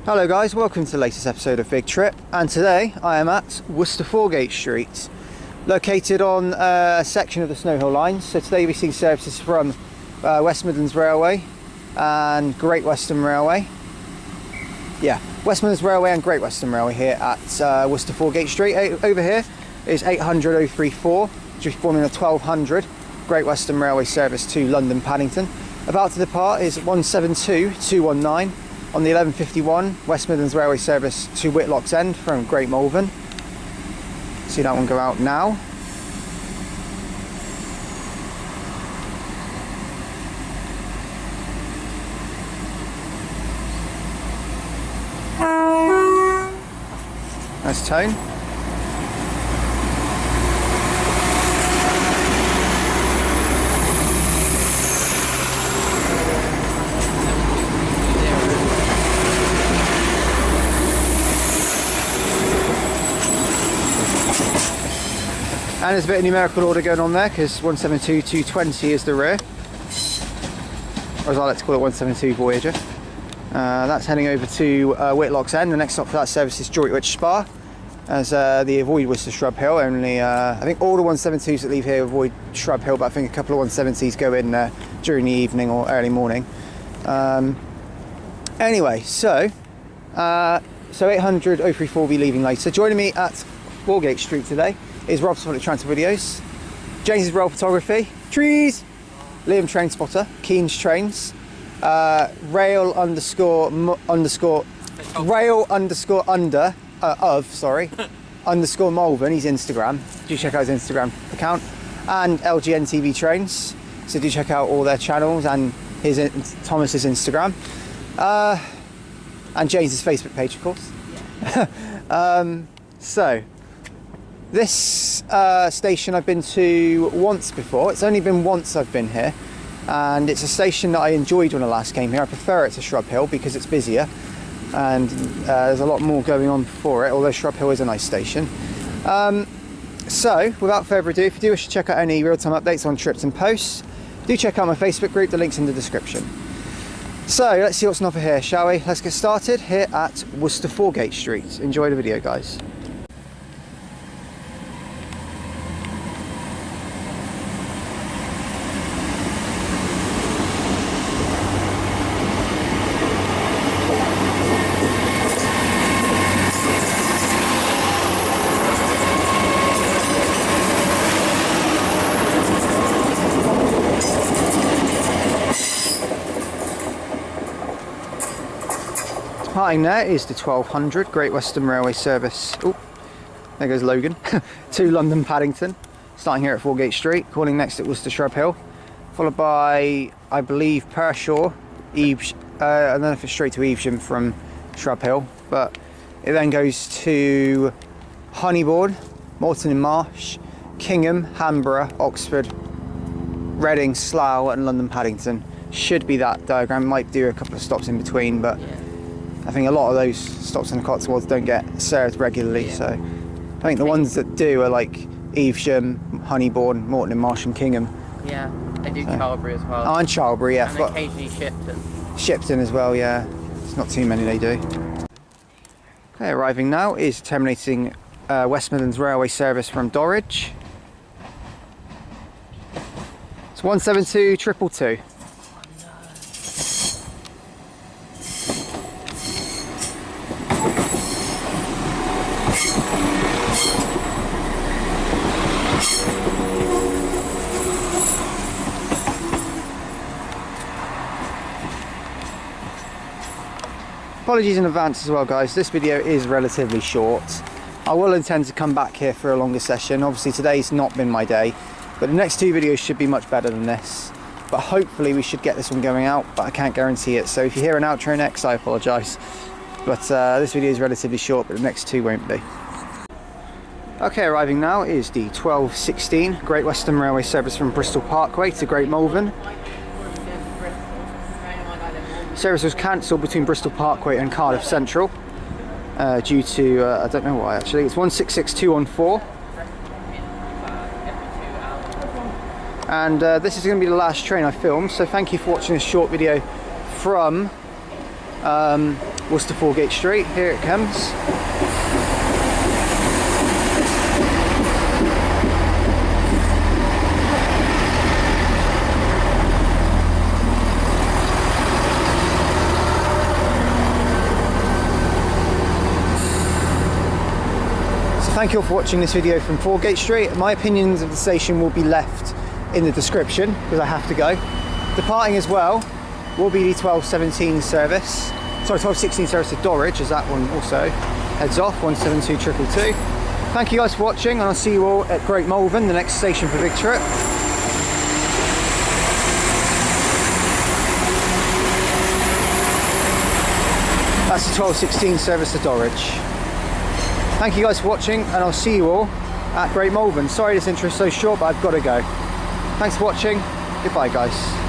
Hello guys, welcome to the latest episode of Big Trip, and today I am at Worcester Foregate Street, located on a section of the Snow Hill line. So today we're seeing services from West Midlands Railway and Great Western Railway. Yeah, West Midlands Railway and Great Western Railway here at Worcester Foregate Street. Over here is 800 034, just forming a 1200 Great Western Railway service to London Paddington. About to depart is 172 219 on the 1151 West Midlands Railway service to Whitlock's End from Great Malvern. See that one go out now. Nice tone. And there's a bit of numerical order going on there because 172 220 is the rear, or as I like to call it, 172 Voyager. That's heading over to Whitlock's End. The next stop for that service is Droitwich Spa, as they avoid Worcester Shrub Hill. Only I think all the 172s that leave here avoid Shrub Hill, but I think a couple of 170s go in during the evening or early morning. Anyway, so 800 034 will be leaving later. Joining me at Foregate Street today is Rob's Public Transport Videos, James' Rail Photography, Trees, Liam Train Spotter, Keen's Trains, Rail underscore underscore Malvern, he's Instagram. Do check out his Instagram account, and LGN TV Trains. So do check out all their channels and Thomas's Instagram, and James's Facebook page, of course. Yeah. So this station I've been to once before. It's only been once I've been here, and it's a station that I enjoyed when I last came here. I prefer it to Shrub Hill because it's busier and there's a lot more going on for it, although Shrub Hill is a nice station. So without further ado, if you do wish to check out any real-time updates on trips and posts, do check out my Facebook group, the link's in the description. So let's see what's on offer here, shall we? Let's get started here at Worcester Foregate Street. Enjoy the video, guys. Parting there is the 1200 Great Western Railway service. Oh, there goes Logan. To London Paddington, starting here at Foregate Street, calling next at Worcester Shrub Hill, followed by, I believe, Pershaw, Evesham. I don't know if it's straight to Evesham from Shrub Hill, but it then goes to Honeybourne, Moreton in Marsh, Kingham, Hanborough, Oxford, Reading, Slough, and London Paddington. Should be that diagram. Might do a couple of stops in between, but yeah. I think a lot of those stops in the Cotswolds don't get served regularly, yeah. So I think the ones that do are like Evesham, Honeybourne, Moreton in Marsh, and Kingham. Yeah, they do Charlbury as well. Oh, and Charlbury, yeah. And occasionally Shipton. Shipton as well, yeah. It's not too many they do. Okay, arriving now is terminating West Midlands Railway service from Dorridge. It's 172 222. Apologies in advance as well, guys. This video is relatively short. I will intend to come back here for a longer session. Obviously today's not been my day, but the next two videos should be much better than this. But hopefully we should get this one going out, but I can't guarantee it. So if you hear an outro next, I apologise. But this video is relatively short, but the next two won't be. Okay, arriving now is the 1216 Great Western Railway service from Bristol Parkway to Great Malvern. Service was cancelled between Bristol Parkway and Cardiff Central due to, I don't know why actually, it's 166214. And this is going to be the last train I filmed, so thank you for watching this short video from Worcester Foregate Street. Here it comes. Thank you all for watching this video from Foregate Street. My opinions of the station will be left in the description because I have to go. Departing as well will be the 1217 service. Sorry, 1216 service to Dorridge, as that one also heads off, 172222. Thank you guys for watching, and I'll see you all at Great Malvern, the next station for Big Trip. That's the 1216 service to Dorridge. Thank you guys for watching, and I'll see you all at Great Malvern. Sorry this intro is so short, but I've got to go. Thanks for watching. Goodbye, guys.